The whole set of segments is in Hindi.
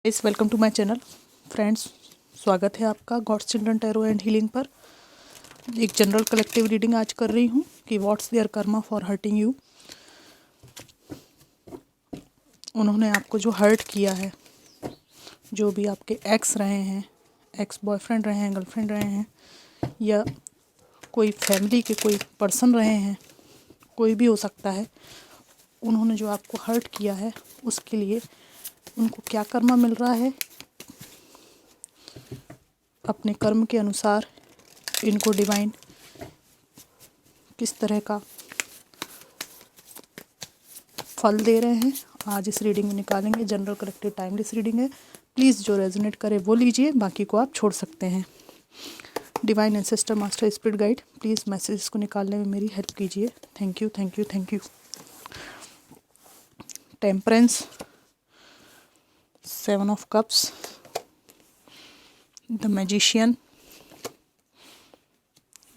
इस welcome to my channel friends. स्वागत है आपका God's children tarot and healing पर। एक जनरल कलेक्टिव रीडिंग आज कर रही हूँ कि what's their karma for hurting you. उन्होंने आपको जो हर्ट किया है, जो भी आपके एक्स रहे हैं, एक्स बॉयफ्रेंड रहे हैं, गर्लफ्रेंड रहे हैं, या कोई फैमिली के कोई पर्सन रहे हैं, कोई भी हो सकता है। उन्होंने जो आपको हर्ट किया है उसके लिए उनको क्या कर्मा मिल रहा है, अपने कर्म के अनुसार इनको डिवाइन किस तरह का फल दे रहे हैं, आज इस रीडिंग में निकालेंगे। जनरल कलेक्टिव टाइमलेस रीडिंग है। प्लीज़ जो रेजोनेट करे वो लीजिए, बाकी को आप छोड़ सकते हैं। Divine ancestor master spirit guide, please messages को निकालने में मेरी हेल्प कीजिए। Thank you, thank you, thank you. Temperance, 7 of cups, the magician,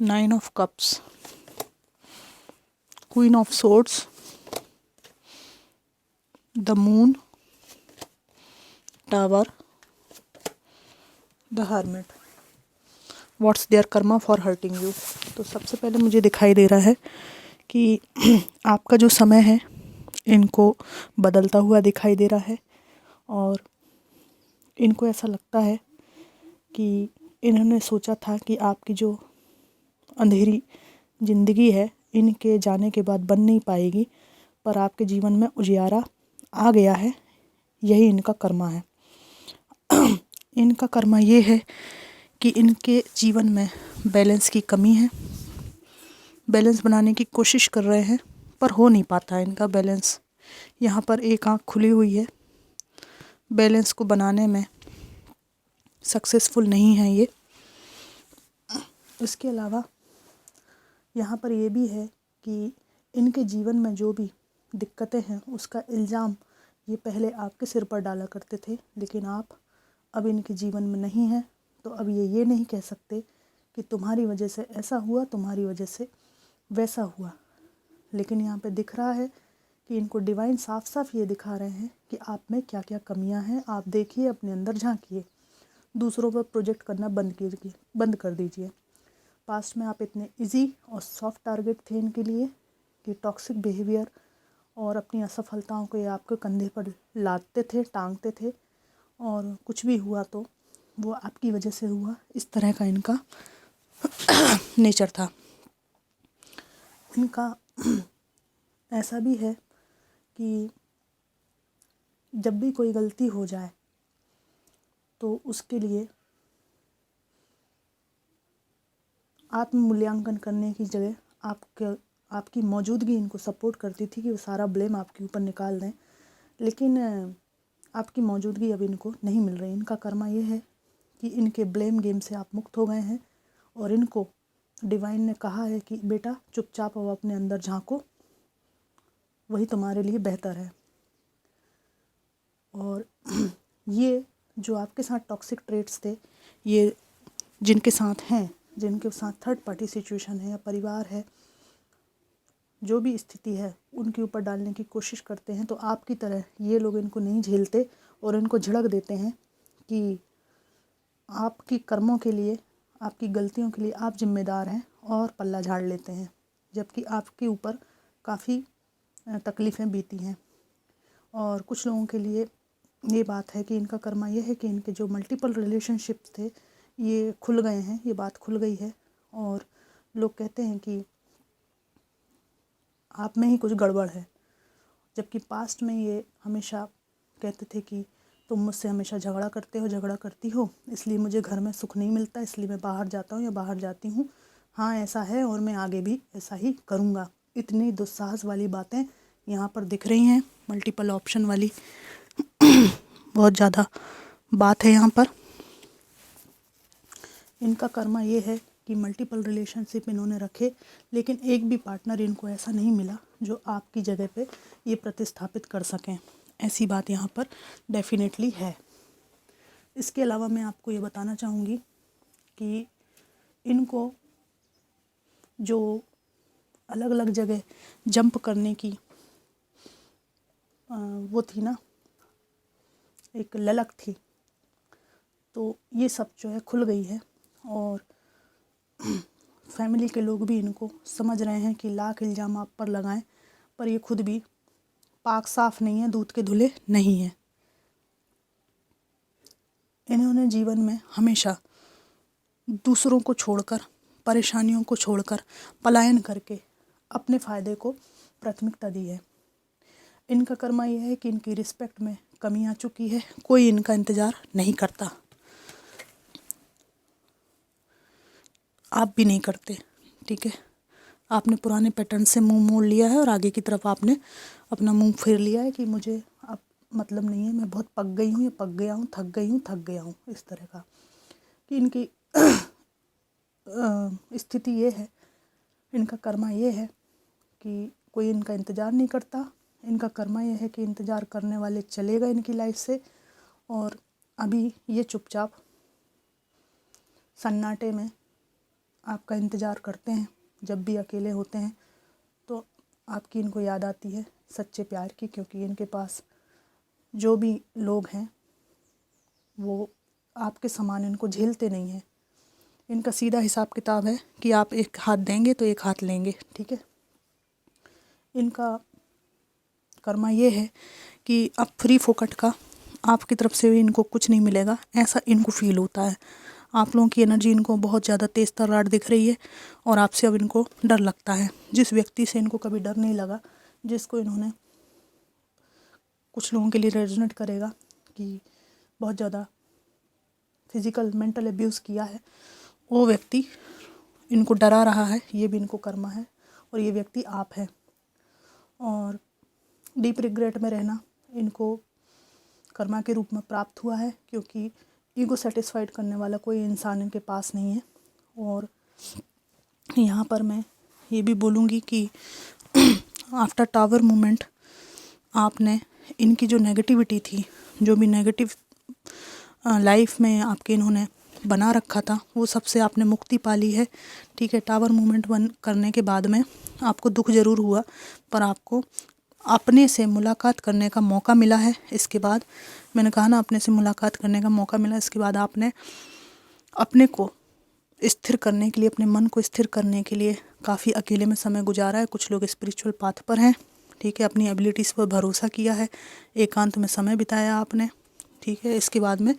9 of cups, queen of swords, the moon, tower, the hermit. What's their karma for hurting you. तो सबसे पहले मुझे दिखाई दे रहा है कि आपका जो समय है इनको बदलता हुआ दिखाई दे रहा है, और इनको ऐसा लगता है कि इन्होंने सोचा था कि आपकी जो अंधेरी ज़िंदगी है इनके जाने के बाद बन नहीं पाएगी, पर आपके जीवन में उजियारा आ गया है। यही इनका कर्मा है। इनका कर्मा ये है कि इनके जीवन में बैलेंस की कमी है। बैलेंस बनाने की कोशिश कर रहे हैं पर हो नहीं पाता इनका बैलेंस। यहाँ पर एक आँख खुली हुई है, बैलेंस को बनाने में सक्सेसफुल नहीं है ये। इसके अलावा यहाँ पर ये भी है कि इनके जीवन में जो भी दिक्कतें हैं उसका इल्ज़ाम ये पहले आपके सिर पर डाला करते थे, लेकिन आप अब इनके जीवन में नहीं हैं, तो अब ये नहीं कह सकते कि तुम्हारी वजह से ऐसा हुआ, तुम्हारी वजह से वैसा हुआ। लेकिन यहाँ पे दिख रहा है कि इनको डिवाइन साफ साफ ये दिखा रहे हैं कि आप में क्या क्या कमियां हैं। आप देखिए, अपने अंदर झांकिए, दूसरों पर प्रोजेक्ट करना बंद कर दीजिए। पास्ट में आप इतने इजी और सॉफ्ट टारगेट थे इनके लिए कि टॉक्सिक बिहेवियर और अपनी असफलताओं को ये आपके कंधे पर लादते थे, टांगते थे, और कुछ भी हुआ तो वो आपकी वजह से हुआ। इस तरह का इनका नेचर था। इनका ऐसा भी है कि जब भी कोई गलती हो जाए तो उसके लिए आत्म मूल्यांकन करने की जगह आपकी मौजूदगी इनको सपोर्ट करती थी कि वो सारा ब्लेम आपके ऊपर निकाल दें, लेकिन आपकी मौजूदगी अब इनको नहीं मिल रही। इनका कर्मा ये है कि इनके ब्लेम गेम से आप मुक्त हो गए हैं, और इनको डिवाइन ने कहा है कि बेटा चुपचाप अब अपने अंदर झांको, वही तुम्हारे लिए बेहतर है। और ये जो आपके साथ टॉक्सिक ट्रेट्स थे, ये जिनके साथ हैं, जिनके साथ थर्ड पार्टी सिचुएशन है या परिवार है, जो भी स्थिति है उनके ऊपर डालने की कोशिश करते हैं, तो आपकी तरह ये लोग इनको नहीं झेलते और इनको झिड़क देते हैं कि आपकी कर्मों के लिए, आपकी गलतियों के लिए आप जिम्मेदार हैं, और पल्ला झाड़ लेते हैं, जबकि आपके ऊपर काफ़ी तकलीफ़ें बीती हैं। और कुछ लोगों के लिए ये बात है कि इनका कर्मा ये है कि इनके जो मल्टीपल रिलेशनशिप्स थे ये खुल गए हैं, ये बात खुल गई है, और लोग कहते हैं कि आप में ही कुछ गड़बड़ है। जबकि पास्ट में ये हमेशा कहते थे कि तुम मुझसे हमेशा झगड़ा करते हो, झगड़ा करती हो, इसलिए मुझे घर में सुख नहीं मिलता, इसलिए मैं बाहर जाता हूँ या बाहर जाती हूँ। हाँ, ऐसा है और मैं आगे भी ऐसा ही करूँगा। इतनी दुस्साहस वाली बातें यहाँ पर दिख रही हैं, मल्टीपल ऑप्शन वाली बहुत ज़्यादा बात है यहाँ पर। इनका कर्मा ये है कि मल्टीपल रिलेशनशिप इन्होंने रखे, लेकिन एक भी पार्टनर इनको ऐसा नहीं मिला जो आपकी जगह पे ये प्रतिस्थापित कर सकें। ऐसी बात यहाँ पर डेफिनेटली है। इसके अलावा मैं आपको ये बताना चाहूँगी कि इनको जो अलग अलग जगह जंप करने की वो थी ना, एक ललक थी, तो ये सब जो है खुल गई है। और फैमिली के लोग भी इनको समझ रहे हैं कि लाख इल्ज़ाम आप पर लगाएं, पर ये खुद भी पाक साफ नहीं है, दूध के धुले नहीं है। इन्होंने जीवन में हमेशा दूसरों को छोड़कर, परेशानियों को छोड़कर, पलायन करके अपने फ़ायदे को प्राथमिकता दी है। इनका कर्मा यह है कि इनकी रिस्पेक्ट में कमी आ चुकी है, कोई इनका इंतज़ार नहीं करता, आप भी नहीं करते। ठीक है, आपने पुराने पैटर्न से मुंह मोड़ लिया है और आगे की तरफ आपने अपना मुंह फेर लिया है कि मुझे अब मतलब नहीं है, मैं बहुत पक गई हूँ या पक गया हूँ, थक गई हूँ, थक गया हूँ, इस तरह का। कि इनकी स्थिति ये है, इनका कर्मा ये है कि कोई इनका इंतज़ार नहीं करता। इनका कर्मा ये है कि इंतज़ार करने वाले चले गए इनकी लाइफ से, और अभी ये चुपचाप सन्नाटे में आपका इंतज़ार करते हैं। जब भी अकेले होते हैं तो आपकी इनको याद आती है सच्चे प्यार की, क्योंकि इनके पास जो भी लोग हैं वो आपके समान इनको झेलते नहीं हैं। इनका सीधा हिसाब किताब है कि आप एक हाथ देंगे तो एक हाथ लेंगे। ठीक है, इनका कर्मा ये है कि अब फ्री फोकट का आपकी तरफ से भी इनको कुछ नहीं मिलेगा, ऐसा इनको फील होता है। आप लोगों की एनर्जी इनको बहुत ज़्यादा तेज़ तर्रार दिख रही है और आपसे अब इनको डर लगता है। जिस व्यक्ति से इनको कभी डर नहीं लगा, जिसको इन्होंने कुछ लोगों के लिए रेजोनेट करेगा कि बहुत ज़्यादा फिज़िकल मेंटल अब्यूज़ किया है, वो व्यक्ति इनको डरा रहा है। ये भी इनको कर्मा है और ये व्यक्ति आप है। और डीप रिग्रेट में रहना इनको कर्मा के रूप में प्राप्त हुआ है, क्योंकि ईगो सेटिस्फाइड करने वाला कोई इंसान इनके पास नहीं है। और यहाँ पर मैं ये भी बोलूँगी कि आफ्टर टावर मूवमेंट आपने इनकी जो नेगेटिविटी थी, जो भी नेगेटिव लाइफ में आपके इन्होंने बना रखा था, वो सबसे आपने मुक्ति पा ली है। ठीक है, टावर मूवमेंट बन करने के बाद में आपको दुख ज़रूर हुआ, पर आपको अपने से मुलाकात करने का मौका मिला है। इसके बाद मैंने कहा ना, अपने से मुलाकात करने का मौका मिला। इसके बाद आपने अपने को स्थिर करने के लिए, अपने मन को स्थिर करने के लिए काफ़ी अकेले में समय गुजारा है। कुछ लोग स्पिरिचुअल पाथ पर हैं। ठीक है, अपनी एबिलिटीज़ पर भरोसा किया है, एकांत में समय बिताया आपने। ठीक है, इसके बाद में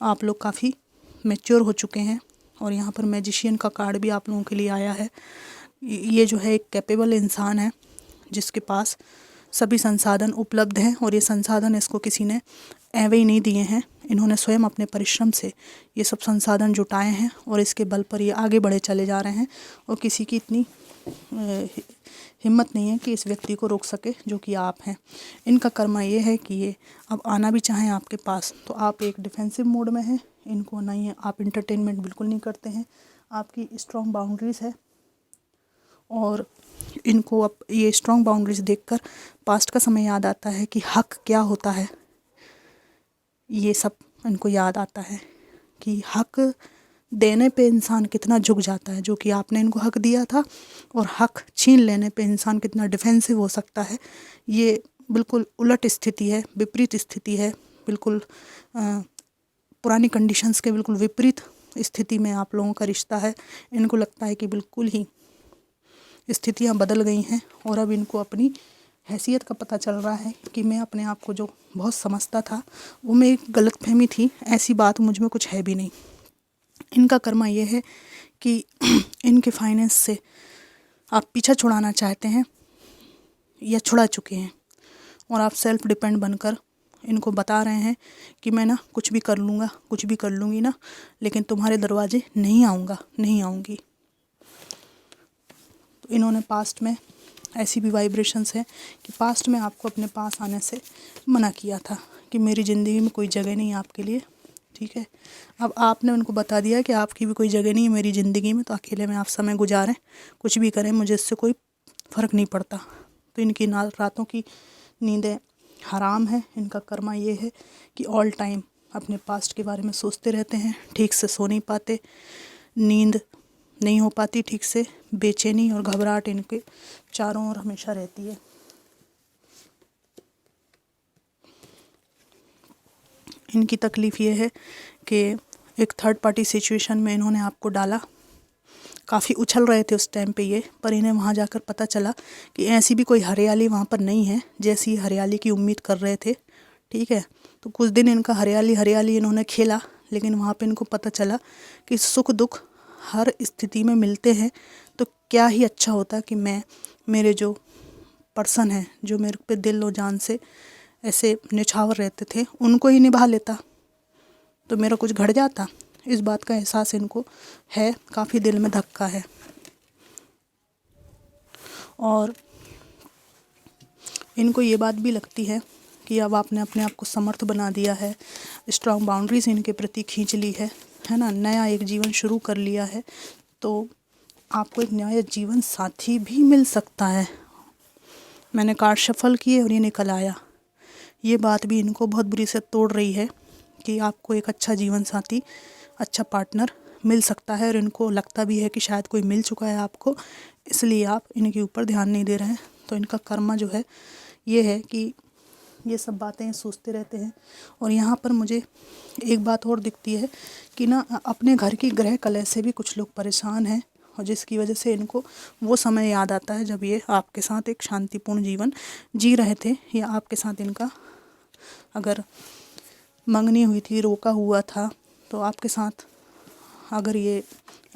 आप लोग काफ़ी मैच्योर हो चुके हैं। और यहाँ पर मैजिशियन का कार्ड भी आप लोगों के लिए आया है। ये जो है एक कैपेबल इंसान है जिसके पास सभी संसाधन उपलब्ध हैं, और ये संसाधन इसको किसी ने ऐवे ही नहीं दिए हैं। इन्होंने स्वयं अपने परिश्रम से ये सब संसाधन जुटाए हैं और इसके बल पर ये आगे बढ़े चले जा रहे हैं। और किसी की इतनी हिम्मत नहीं है कि इस व्यक्ति को रोक सके, जो कि आप हैं। इनका कर्मा ये है कि ये अब आना भी चाहें आपके पास तो आप एक डिफेंसिव मोड में हैं, इनको नहीं है, आप इंटरटेनमेंट बिल्कुल नहीं करते हैं। आपकी स्ट्रॉन्ग बाउंड्रीज़ है और इनको अब ये स्ट्रॉन्ग बाउंड्रीज़ देखकर पास्ट का समय याद आता है कि हक क्या होता है। ये सब इनको याद आता है कि हक देने पे इंसान कितना झुक जाता है, जो कि आपने इनको हक दिया था, और हक छीन लेने पे इंसान कितना डिफेंसिव हो सकता है। ये बिल्कुल उलट स्थिति है, विपरीत स्थिति है, बिल्कुल पुरानी कंडीशंस के बिल्कुल विपरीत स्थिति में आप लोगों का रिश्ता है। इनको लगता है कि बिल्कुल ही स्थितियाँ बदल गई हैं और अब इनको अपनी हैसियत का पता चल रहा है कि मैं अपने आप को जो बहुत समझता था वो मैं एक गलतफहमी थी, ऐसी बात मुझ में कुछ है भी नहीं। इनका कर्मा ये है कि इनके फाइनेंस से आप पीछा छुड़ाना चाहते हैं या छुड़ा चुके हैं, और आप सेल्फ डिपेंड बनकर इनको बता रहे हैं कि मैं ना कुछ भी कर लूँगा, कुछ भी कर लूँगी ना, लेकिन तुम्हारे दरवाजे नहीं आऊँगा, नहीं आऊँगी। तो इन्होंने पास्ट में ऐसी भी वाइब्रेशंस हैं कि पास्ट में आपको अपने पास आने से मना किया था कि मेरी ज़िंदगी में कोई जगह नहीं है आपके लिए। ठीक है, अब आपने उनको बता दिया कि आपकी भी कोई जगह नहीं है मेरी ज़िंदगी में, तो अकेले में आप समय गुजारें, कुछ भी करें, मुझे इससे कोई फ़र्क नहीं पड़ता। तो इनकी रातों की नींदें हराम है। इनका कर्मा ये है कि ऑल टाइम अपने पास्ट के बारे में सोचते रहते हैं, ठीक से सो नहीं पाते, नींद नहीं हो पाती ठीक से, बेचैनी और घबराहट इनके चारों ओर हमेशा रहती है। इनकी तकलीफ़ ये है कि एक थर्ड पार्टी सिचुएशन में इन्होंने आपको डाला। काफ़ी उछल रहे थे उस टाइम पे ये, पर इन्हें वहाँ जाकर पता चला कि ऐसी भी कोई हरियाली वहाँ पर नहीं है जैसी हरियाली की उम्मीद कर रहे थे। ठीक है, तो कुछ दिन इनका हरियाली हरियाली इन्होंने खेला, लेकिन वहाँ पे इनको पता चला कि सुख दुख हर स्थिति में मिलते हैं। तो क्या ही अच्छा होता कि मैं, मेरे जो पर्सन है, जो मेरे पे दिल और जान से ऐसे निछावर रहते थे, उनको ही निभा लेता तो मेरा कुछ घट जाता। इस बात का एहसास इनको है, काफ़ी दिल में धक्का है। और इनको ये बात भी लगती है कि अब आपने अपने आप को समर्थ बना दिया है, स्ट्रॉन्ग बाउंड्रीज इनके प्रति खींच ली है ना, नया एक जीवन शुरू कर लिया है, तो आपको एक नया जीवन साथी भी मिल सकता है। मैंने कार्ड शफल किए और ये निकल आया। ये बात भी इनको बहुत बुरी से तोड़ रही है कि आपको एक अच्छा जीवन साथी, अच्छा पार्टनर मिल सकता है, और इनको लगता भी है कि शायद कोई मिल चुका है आपको, इसलिए आप इनके ऊपर ध्यान नहीं दे रहे हैं। तो इनका कर्मा जो है ये है कि ये सब बातें सोचते रहते हैं। और यहाँ पर मुझे एक बात और दिखती है कि ना, अपने घर की ग्रह कलह से भी कुछ लोग परेशान हैं, और जिसकी वजह से इनको वो समय याद आता है जब ये आपके साथ एक शांतिपूर्ण जीवन जी रहे थे, या आपके साथ इनका अगर मंगनी हुई थी, रोका हुआ था, तो आपके साथ अगर ये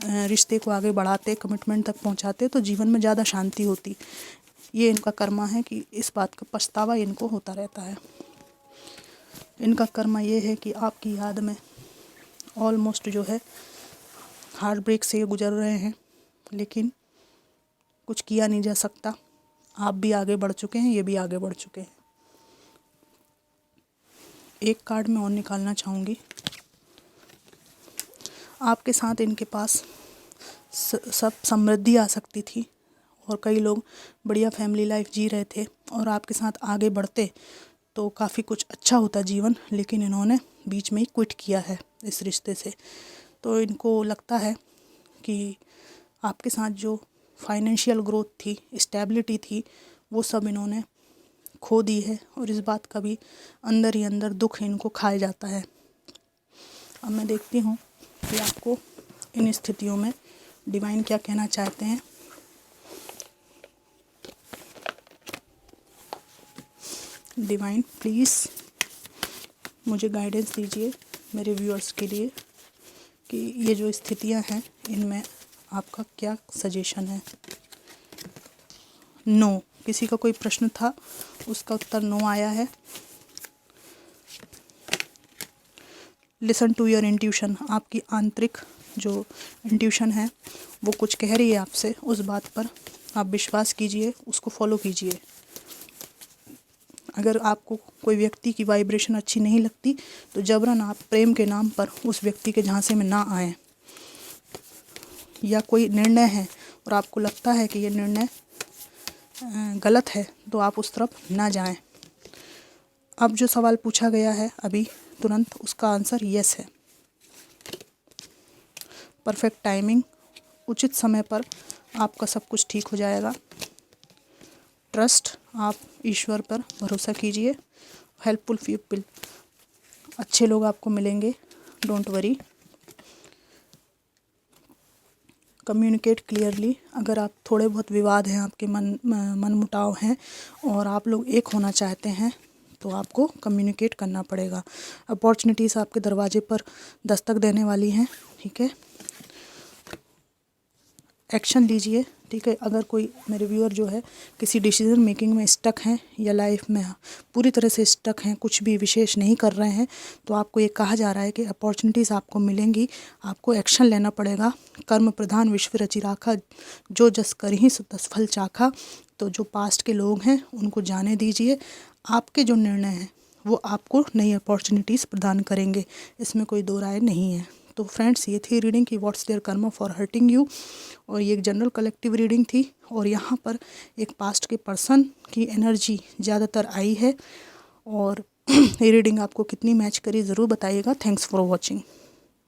रिश्ते को आगे बढ़ाते, कमिटमेंट तक पहुंचाते, तो जीवन में ज़्यादा शांति होती। ये इनका कर्मा है कि इस बात का पछतावा इनको होता रहता है। इनका कर्मा ये है कि आपकी याद में ऑलमोस्ट जो है हार्ट ब्रेक से गुजर रहे हैं, लेकिन कुछ किया नहीं जा सकता। आप भी आगे बढ़ चुके हैं, ये भी आगे बढ़ चुके हैं। एक कार्ड मैं और निकालना चाहूँगी। आपके साथ इनके पास सब समृद्धि आ सकती थी, और कई लोग बढ़िया फैमिली लाइफ जी रहे थे, और आपके साथ आगे बढ़ते तो काफ़ी कुछ अच्छा होता जीवन, लेकिन इन्होंने बीच में ही क्विट किया है इस रिश्ते से। तो इनको लगता है कि आपके साथ जो फाइनेंशियल ग्रोथ थी, स्टेबिलिटी थी, वो सब इन्होंने खो दी है, और इस बात का भी अंदर ही अंदर दुख इनको खाया जाता है। अब मैं देखती हूँ कि आपको इन स्थितियों में डिवाइन क्या कहना चाहते हैं। डिवाइन प्लीज़ मुझे गाइडेंस दीजिए मेरे व्यूअर्स के लिए कि ये जो स्थितियां हैं इनमें आपका क्या सजेशन है। नो, किसी का कोई प्रश्न था, उसका उत्तर नो आया है। लिसन टू योर इंट्यूशन, आपकी आंतरिक जो इंट्यूशन है वो कुछ कह रही है आपसे, उस बात पर आप विश्वास कीजिए, उसको फॉलो कीजिए। अगर आपको कोई व्यक्ति की वाइब्रेशन अच्छी नहीं लगती तो जबरन आप प्रेम के नाम पर उस व्यक्ति के झांसे में ना आएं। या कोई निर्णय है और आपको लगता है कि ये निर्णय गलत है, तो आप उस तरफ ना जाएं। अब जो सवाल पूछा गया है अभी तुरंत उसका आंसर यस है। परफेक्ट टाइमिंग, उचित समय पर आपका सब कुछ ठीक हो जाएगा। ट्रस्ट, आप ईश्वर पर भरोसा कीजिए। हेल्पफुल पीपल, अच्छे लोग आपको मिलेंगे, डोंट वरी। कम्युनिकेट क्लियरली, अगर आप थोड़े बहुत विवाद हैं, आपके मन मुटाव हैं और आप लोग एक होना चाहते हैं, तो आपको कम्युनिकेट करना पड़ेगा। अपॉर्चुनिटीज़ आपके दरवाजे पर दस्तक देने वाली हैं, ठीक है। एक्शन लीजिए, ठीक है। अगर कोई मेरे व्यूअर जो है किसी डिसीजन मेकिंग में स्टक हैं या लाइफ में पूरी तरह से स्टक हैं, कुछ भी विशेष नहीं कर रहे हैं, तो आपको ये कहा जा रहा है कि अपॉर्चुनिटीज़ आपको मिलेंगी, आपको एक्शन लेना पड़ेगा। कर्म प्रधान विश्व रचि राखा, जो जस करहि सो तस फल चाखा। तो जो पास्ट के लोग हैं उनको जाने दीजिए, आपके जो निर्णय हैं वो आपको नई अपॉर्चुनिटीज़ प्रदान करेंगे, इसमें कोई दो राय नहीं है। तो फ्रेंड्स, ये थी रीडिंग की what's their karma for hurting you, और ये एक जनरल कलेक्टिव रीडिंग थी। और यहाँ पर एक पास्ट के पर्सन की एनर्जी ज़्यादातर आई है, और ये रीडिंग आपको कितनी मैच करी ज़रूर बताइएगा। Thanks for watching.